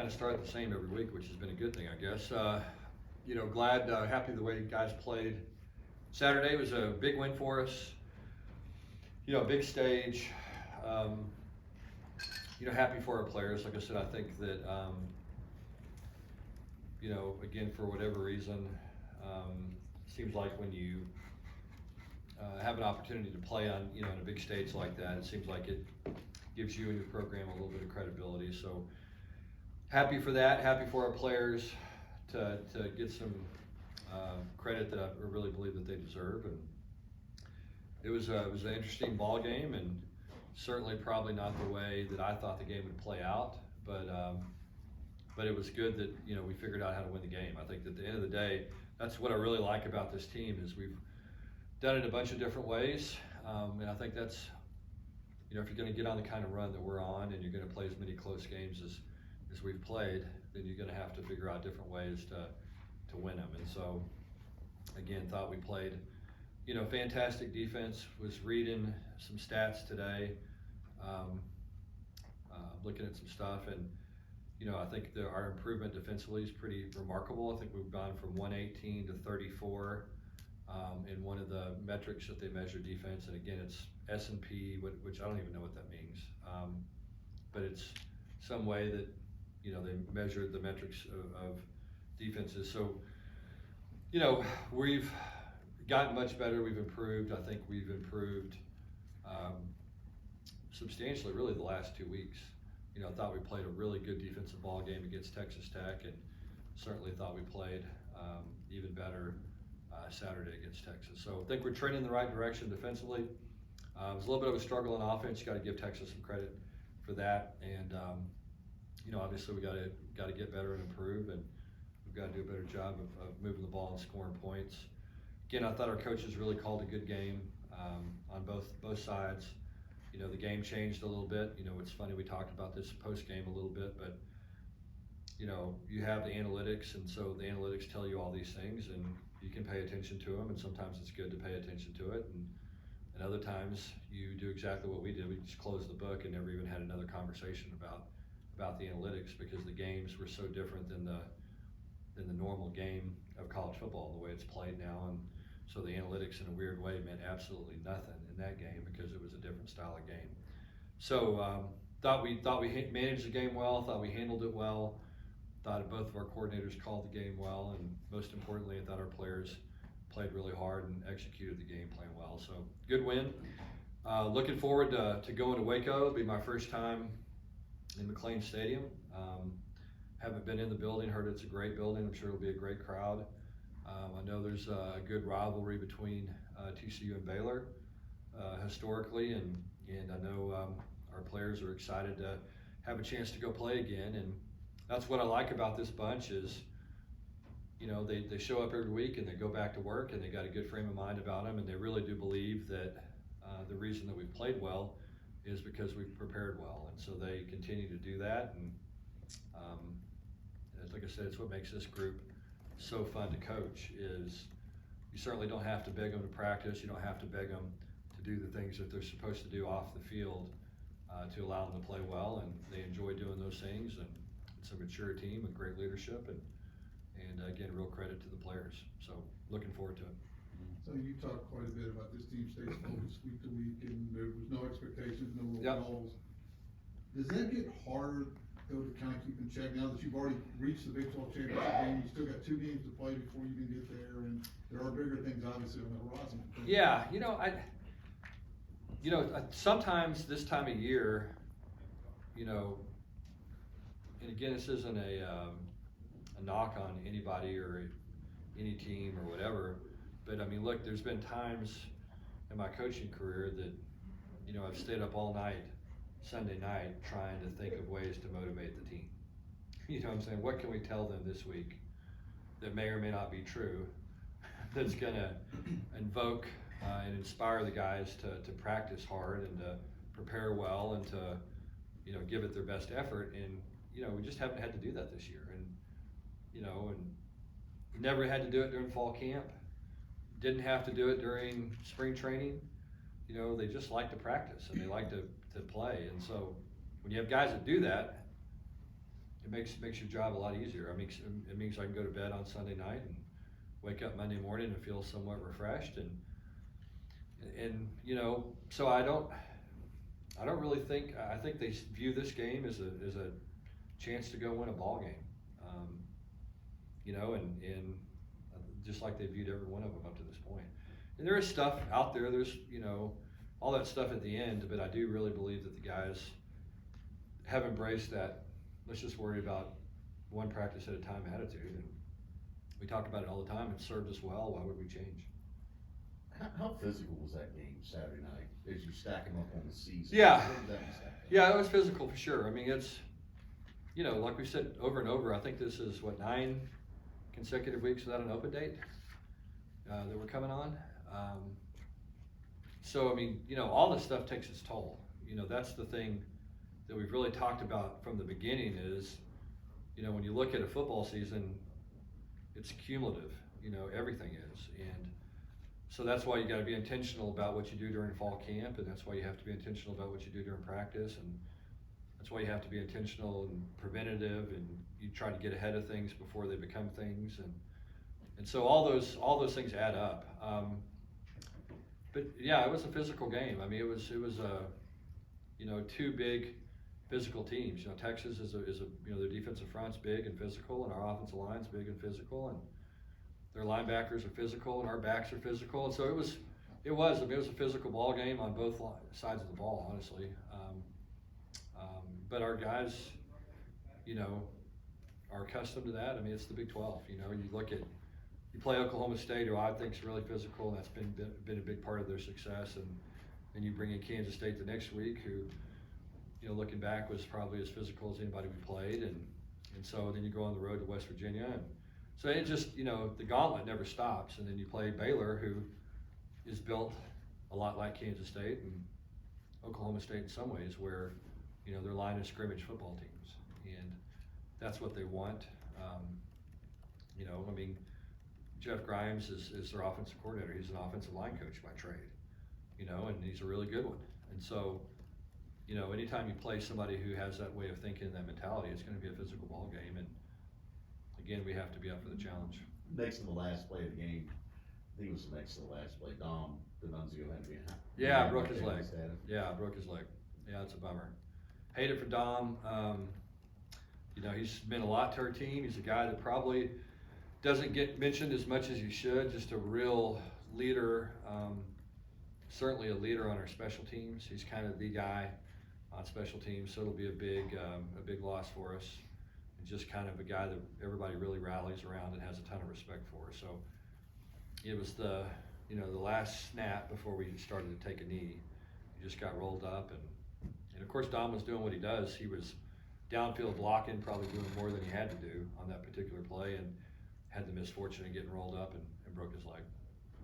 kind of start the same every week, which has been a good thing, I guess. Glad, happy the way guys played. Saturday was a big win for us. Big stage. Happy for our players. Like I said, I think that, again, for whatever reason, seems like when you have an opportunity to play on, in a big stage like that, it seems like it gives you and your program a little bit of credibility. So happy for that. Happy for our players to get some credit that I really believe that they deserve. And it was an interesting ball game, and certainly probably not the way that I thought the game would play out, but it was good that we figured out how to win the game. I think that at the end of the day, that's what I really like about this team is we've done it a bunch of different ways, and I think that's if you're going to get on the kind of run that we're on, and you're going to play as many close games as we've played, then you're going to have to figure out different ways to win them. And so, again, thought we played fantastic defense. Was reading some stats today, looking at some stuff, and I think our improvement defensively is pretty remarkable. I think we've gone from 118 to 34 in one of the metrics that they measure defense, and again, it's S&P, which I don't even know what that means, but it's some way that they measure the metrics of defenses. So we've gotten much better. We've improved. I think we've improved substantially really the last 2 weeks. I thought we played a really good defensive ball game against Texas Tech, and certainly thought we played even better Saturday against Texas. So I think we're trending in the right direction defensively. It was a little bit of a struggle on offense. You got to give Texas some credit for that, and obviously we got to get better and improve, and we've got to do a better job of moving the ball and scoring points. Again, I thought our coaches really called a good game on both sides. The game changed a little bit. It's funny, we talked about this post-game a little bit, but you have the analytics, and so the analytics tell you all these things, and you can pay attention to them, and sometimes it's good to pay attention to it, and other times you do exactly what we did. We just closed the book and never even had another conversation about the analytics, because the games were so different than the normal game of college football, the way it's played now. And so the analytics in a weird way meant absolutely nothing in that game because it was a different style of game. So thought we managed the game well, thought we handled it well, thought both of our coordinators called the game well, and most importantly, I thought our players played really hard and executed the game plan well. So good win. Looking forward to going to Waco. It'll be my first time in McLean Stadium. Haven't been in the building, heard it's a great building. I'm sure it'll be a great crowd. I know there's a good rivalry between TCU and Baylor historically, and I know our players are excited to have a chance to go play again. And that's what I like about this bunch is, they show up every week and they go back to work, and they got a good frame of mind about them, and they really do believe that the reason that we've played well is because we've prepared well, and so they continue to do that. And like I said, it's what makes this group so fun to coach. Is you certainly don't have to beg them to practice. You don't have to beg them to do the things that they're supposed to do off the field to allow them to play well, and they enjoy doing those things. And it's a mature team with great leadership, and again, real credit to the players. So looking forward to it. So you talked quite a bit about this team stays focused week to week, and there was no expectations, no real goals. Does that get harder though to kind of keep in check now that you've already reached the Big 12 championship game? You still got 2 games to play before you can get there, and there are bigger things obviously on the horizon. Yeah, sometimes this time of year, and again, this isn't a knock on anybody or any team or whatever, but I mean, look, there's been times in my coaching career that, I've stayed up all night, Sunday night, trying to think of ways to motivate the team. You know what I'm saying? What can we tell them this week that may or may not be true, that's gonna invoke and inspire the guys to practice hard and to prepare well and to, give it their best effort. And, we just haven't had to do that this year. And, and never had to do it during fall camp. Didn't have to do it during spring training. They just like to practice and they like to play. And so when you have guys that do that, it makes your job a lot easier. I mean, it means I can go to bed on Sunday night and wake up Monday morning and feel somewhat refreshed, and you know, so I don't really think, I think they view this game as a chance to go win a ball game, you know, and just like they viewed every one of them up to this point. And there is stuff out there, there's, you know, all that stuff at the end, but I do really believe that the guys have embraced that, let's just worry about one practice at a time attitude. And we talk about it all the time. It served us well. Why would we change? How physical was that game Saturday night as you stack them up on the season? Yeah. What did that stack up? Yeah, it was physical for sure. I mean, it's, you know, like we said over and over, I think this is what, 9 consecutive weeks without an open date that we're coming on. So, I mean, you know, all this stuff takes its toll. You know, that's the thing that we've really talked about from the beginning is, you know, when you look at a football season, it's cumulative, you know, everything is. And so that's why you got to be intentional about what you do during fall camp, and that's why you have to be intentional about what you do during practice, and that's why you have to be intentional and preventative, and you try to get ahead of things before they become things, and so all those things add up. But yeah, it was a physical game. I mean, it was you know, 2 big physical teams. You know, Texas is a you know, their defensive front's big and physical, and our offensive line's big and physical, and their linebackers are physical, and our backs are physical. And so it was I mean, it was a physical ball game on both sides of the ball, honestly. But our guys, you know, are accustomed to that. I mean, it's the Big 12. You know, you play Oklahoma State, who I think is really physical, and that's been a big part of their success. And you bring in Kansas State the next week, who, you know, looking back was probably as physical as anybody we played. And so then you go on the road to West Virginia. And so it just, you know, the gauntlet never stops. And then you play Baylor, who is built a lot like Kansas State and Oklahoma State in some ways, where, you know, they're line of scrimmage football teams. And that's what they want. You know, I mean, Jeff Grimes is their offensive coordinator. He's an offensive line coach by trade, you know, and he's a really good one. And so, you know, anytime you play somebody who has that way of thinking and that mentality, it's going to be a physical ball game. And again, we have to be up for the challenge. Next to the last play of the game, I think it was the next to the last play, Dom D'Annunzio had to be Yeah, broke his leg. Yeah, broke his leg. Yeah, it's a bummer. Hate it for Dom. You know, he's meant a lot to our team. He's a guy that probably doesn't get mentioned as much as he should. Just a real leader, certainly a leader on our special teams. He's kind of the guy on special teams, so it'll be a big loss for us. And just kind of a guy that everybody really rallies around and has a ton of respect for. So it was the last snap before we started to take a knee. He just got rolled up, and of course Dom was doing what he does. He was downfield blocking, probably doing more than he had to do on that particular play, and had the misfortune of getting rolled up and broke his leg.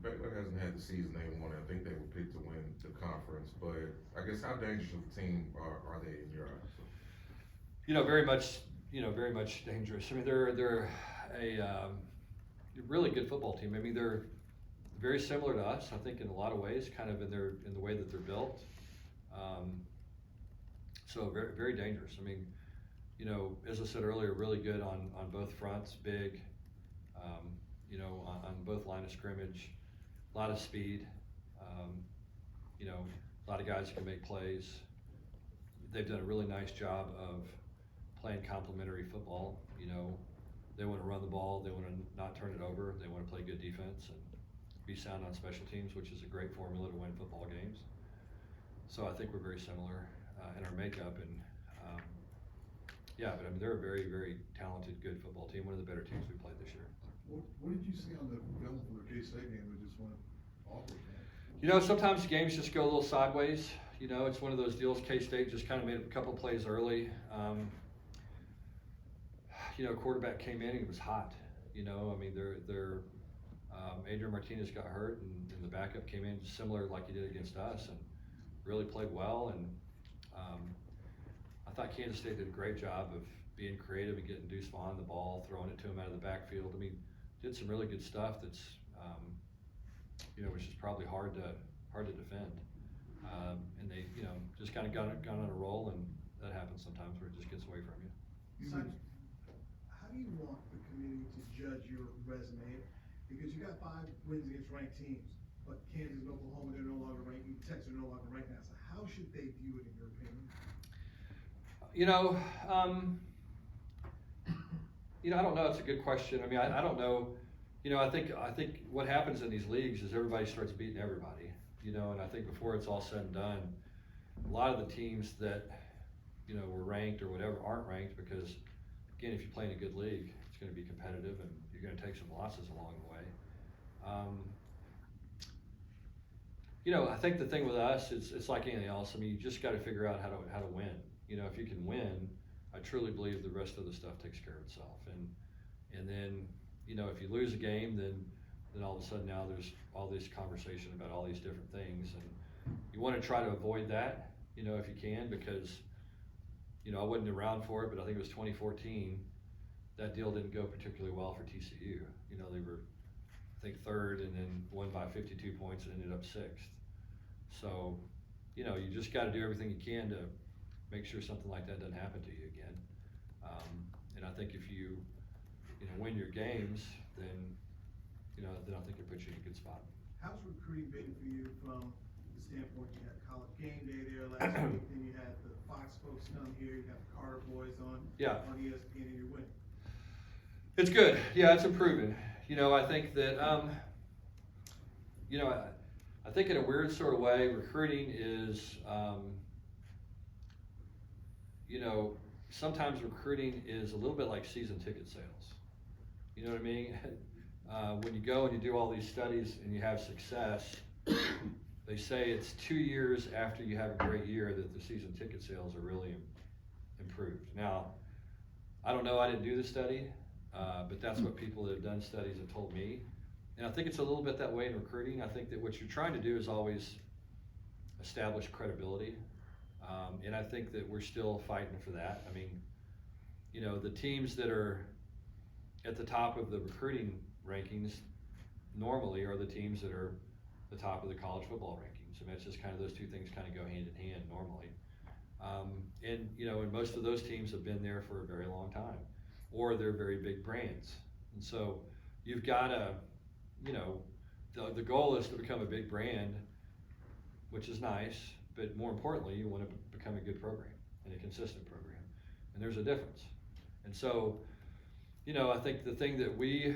Baylor hasn't had the season they wanted. I think they were picked to win the conference, but I guess how dangerous of a team are they in your eyes? You know, very much dangerous. I mean, they're a really good football team. I mean, they're very similar to us, I think, in a lot of ways, kind of in the way that they're built. So very, very dangerous. I mean, you know, as I said earlier, really good on both fronts, big, you know, on both line of scrimmage, a lot of speed, you know, a lot of guys who can make plays. They've done a really nice job of playing complementary football. You know, they want to run the ball, they want to not turn it over, they want to play good defense and be sound on special teams, which is a great formula to win football games. So I think we're very similar in our makeup, and yeah, but I mean, they're a very, very talented, good football team, one of the better teams we played this year. What did you see on the film from the K-State game that just went awkward? You know, sometimes the games just go a little sideways. You know, it's one of those deals. K-State just kind of made a couple of plays early. You know, quarterback came in and it was hot. You know, I mean, they're Adrian Martinez got hurt, and the backup came in similar like he did against us, and really played well. And I thought Kansas State did a great job of being creative and getting Deuce Vaughn the ball, throwing it to him out of the backfield. I mean, did some really good stuff that's, you know, which is probably hard to defend. And they, you know, just kind of got on a roll, and that happens sometimes where it just gets away from you. You mentioned resume, because you got 5 wins against ranked teams, but Kansas and Oklahoma, they're no longer ranked, and Texas are no longer ranked now. So how should they view it in your opinion? I don't know. It's a good question. I mean, I don't know. I think what happens in these leagues is everybody starts beating everybody. And I think before it's all said and done, a lot of the teams that were ranked or whatever aren't ranked because, again, if you play in a good league, it's going to be competitive and you're going to take some losses along the way. I think the thing with us, it's like anything else. I mean, you just got to figure out how to win. If you can win, I truly believe the rest of the stuff takes care of itself. And then, if you lose a game, then all of a sudden now there's all this conversation about all these different things, and you want to try to avoid that, if you can, because, I wasn't around for it, but I think it was 2014. That deal didn't go particularly well for TCU. They were, I think, third, and then won by 52 points and ended up sixth. So, you just got to do everything you can to make sure something like that doesn't happen to you again. And I think if you, win your games, then I think it puts you in a good spot. How's recruiting been for you from the standpoint you had College Game Day there last week, then you had the Fox folks come here, you got the Carter boys on ESPN, and you're winning? It's good. Yeah, it's improving. I think that, I think in a weird sort of way, recruiting is, sometimes recruiting is a little bit like season ticket sales. You know what I mean? When you go and you do all these studies and you have success, they say it's 2 years after you have a great year that the season ticket sales are really improved. Now, I don't know, I didn't do the study, but that's what people that have done studies have told me. And I think it's a little bit that way in recruiting. I think that what you're trying to do is always establish credibility. And I think that we're still fighting for that. I mean, the teams that are at the top of the recruiting rankings normally are the teams that are the top of the college football rankings. I mean, it's just kind of those two things kind of go hand in hand normally. And most of those teams have been there for a very long time, or they're very big brands. And so you've got to, the goal is to become a big brand, which is nice, but more importantly, you want to become a good program and a consistent program. And there's a difference. And so, I think the thing that we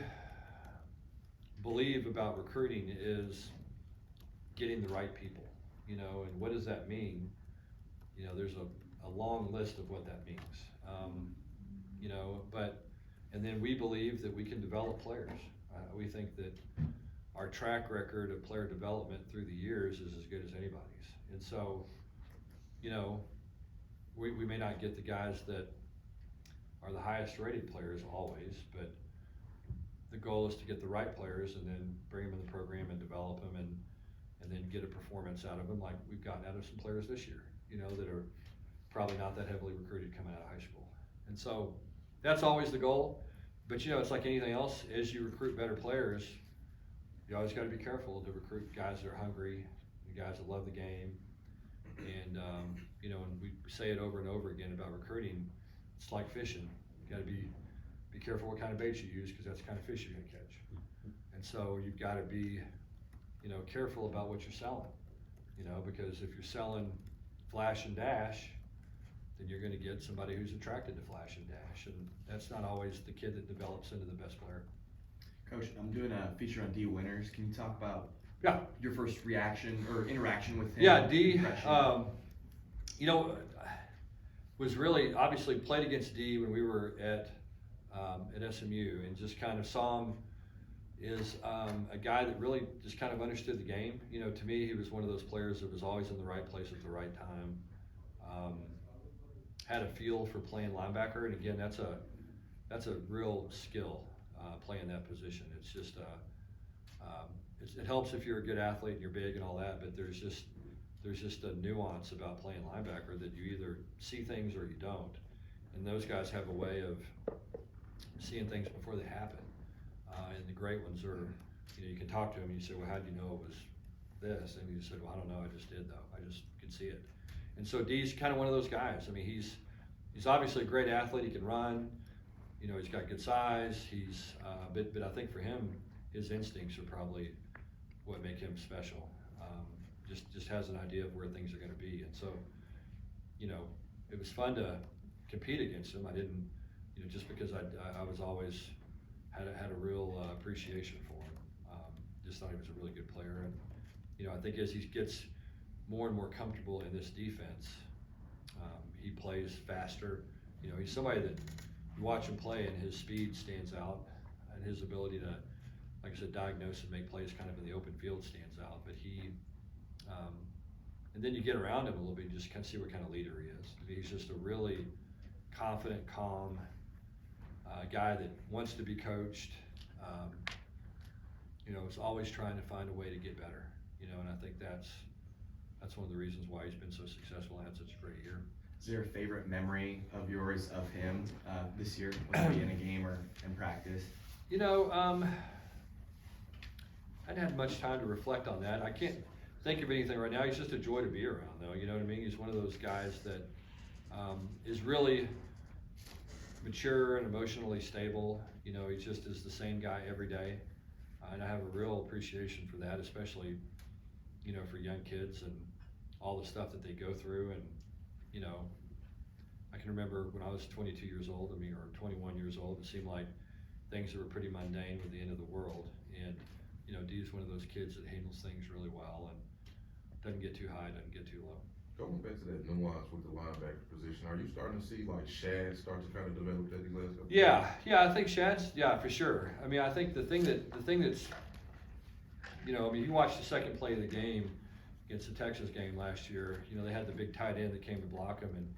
believe about recruiting is getting the right people, and what does that mean? There's a long list of what that means, and then we believe that we can develop players. We think that our track record of player development through the years is as good as anybody's. And so, we may not get the guys that are the highest rated players always, but the goal is to get the right players and then bring them in the program and develop them and then get a performance out of them like we've gotten out of some players this year, that are probably not that heavily recruited coming out of high school. And so that's always the goal. But it's like anything else, as you recruit better players, you always got to be careful to recruit guys that are hungry, guys that love the game. And, and we say it over and over again about recruiting. It's like fishing. You got to be careful what kind of bait you use, because that's the kind of fish you're going to catch. And so you've got to be, careful about what you're selling, because if you're selling flash and dash, then you're going to get somebody who's attracted to flash and dash, and that's not always the kid that develops into the best player. Coach, I'm doing a feature on Dee Winters. Can you talk about your first reaction or interaction with him? Yeah, Dee, was really, obviously played against Dee when we were at SMU, and just kind of saw him as a guy that really just kind of understood the game. To me, he was one of those players that was always in the right place at the right time. Had a feel for playing linebacker, and again, that's a real skill, playing that position. It's just it helps if you're a good athlete and you're big and all that, but there's just a nuance about playing linebacker that you either see things or you don't. And those guys have a way of seeing things before they happen. And the great ones are, you can talk to them and you say, well, how do you know it was this? And you said, well, I don't know, I just did though. I just could see it. And so Dee's kind of one of those guys. I mean, he's obviously a great athlete. He can run. you know, he's got good size, but I think for him, his instincts are probably what make him special. Just has an idea of where things are gonna be, and so, you know, it was fun to compete against him. I didn't, you know, just because I was always had a real appreciation for him. Just thought he was a really good player, and, you know, I think as he gets more and more comfortable in this defense, he plays faster. You know, he's somebody that you watch him play and his speed stands out, and his ability to, like I said, diagnose and make plays kind of in the open field stands out. But he, and then you get around him a little bit and just kind of see what kind of leader he is. He's just a really confident, calm guy that wants to be coached. You know, is always trying to find a way to get better. You know, and I think that's one of the reasons why he's been so successful and had such a great year. Is there a favorite memory of yours of him this year, whether it be in a game or in practice? You know, I hadn't had much time to reflect on that. I can't think of anything right now. He's just a joy to be around, though. You know what I mean? He's one of those guys that is really mature and emotionally stable. You know, he just is the same guy every day. And I have a real appreciation for that, especially, you know, for young kids and all the stuff that they go through. And, you know, I can remember when I was 22 years old, or 21 years old, it seemed like things that were pretty mundane were the end of the world. And, you know, Dee's one of those kids that handles things really well and doesn't get too high, doesn't get too low. Going back to that nuance with the linebacker position, are you starting to see like Shad start to kind of develop that these last couple Yeah, I think Shad's, for sure. I mean, I think the thing that's, you know, I mean, you watched the second play of the game against the Texas game last year. You know, they had the big tight end that came to block him, and,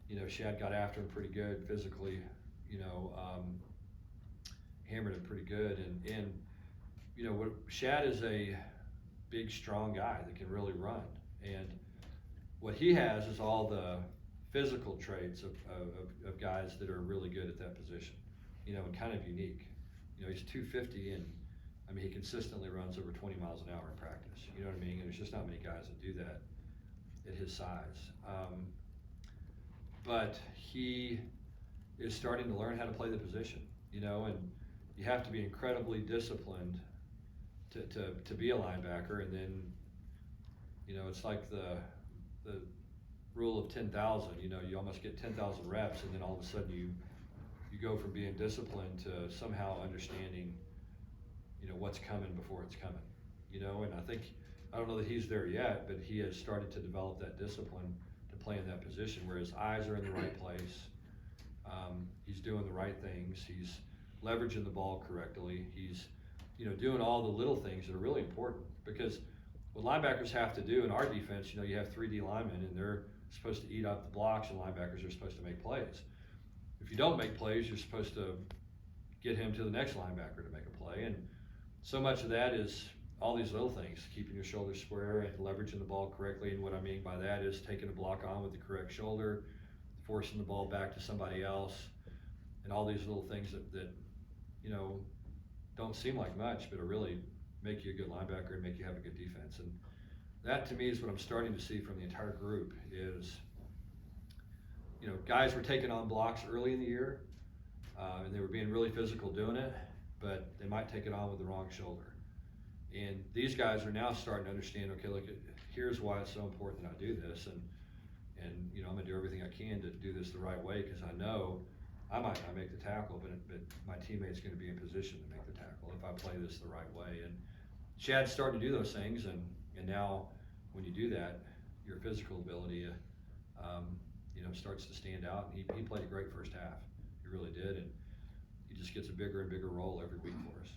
you know, Shad got after him pretty good physically, you know, hammered him pretty good. And you know, Shad is a big, strong guy that can really run. And what he has is all the physical traits of guys that are really good at that position, you know, and kind of unique. You know, he's 250, and I mean, he consistently runs over 20 miles an hour in practice. You know what I mean? And there's just not many guys that do that at his size. But he is starting to learn how to play the position, you know, and you have to be incredibly disciplined to be a linebacker. And then, you know, it's like the rule of 10,000. You know, you almost get 10,000 reps, and then all of a sudden you go from being disciplined to somehow understanding, you know, what's coming before it's coming. You know, and I don't know that he's there yet, but he has started to develop that discipline to play in that position where his eyes are in the right place. He's doing the right things. He's leveraging the ball correctly. He's, you know, doing all the little things that are really important, because what linebackers have to do in our defense, you know, you have 3D linemen and they're supposed to eat up the blocks, and linebackers are supposed to make plays. If you don't make plays, you're supposed to get him to the next linebacker to make a play. And so much of that is all these little things, keeping your shoulders square and leveraging the ball correctly. And what I mean by that is taking a block on with the correct shoulder, forcing the ball back to somebody else, and all these little things that you know, don't seem like much, but it really make you a good linebacker and make you have a good defense. And that, to me, is what I'm starting to see from the entire group is, you know, guys were taking on blocks early in the year, and they were being really physical doing it, but they might take it on with the wrong shoulder. And these guys are now starting to understand, okay, look, here's why it's so important that I do this, and you know, I'm gonna do everything I can to do this the right way, because I know I might not make the tackle, but my teammate's gonna be in position to make the tackle if I play this the right way. And Chad's starting to do those things, and now when you do that, your physical ability, you know, starts to stand out. And he played a great first half. He really did, and he just gets a bigger and bigger role every week for us.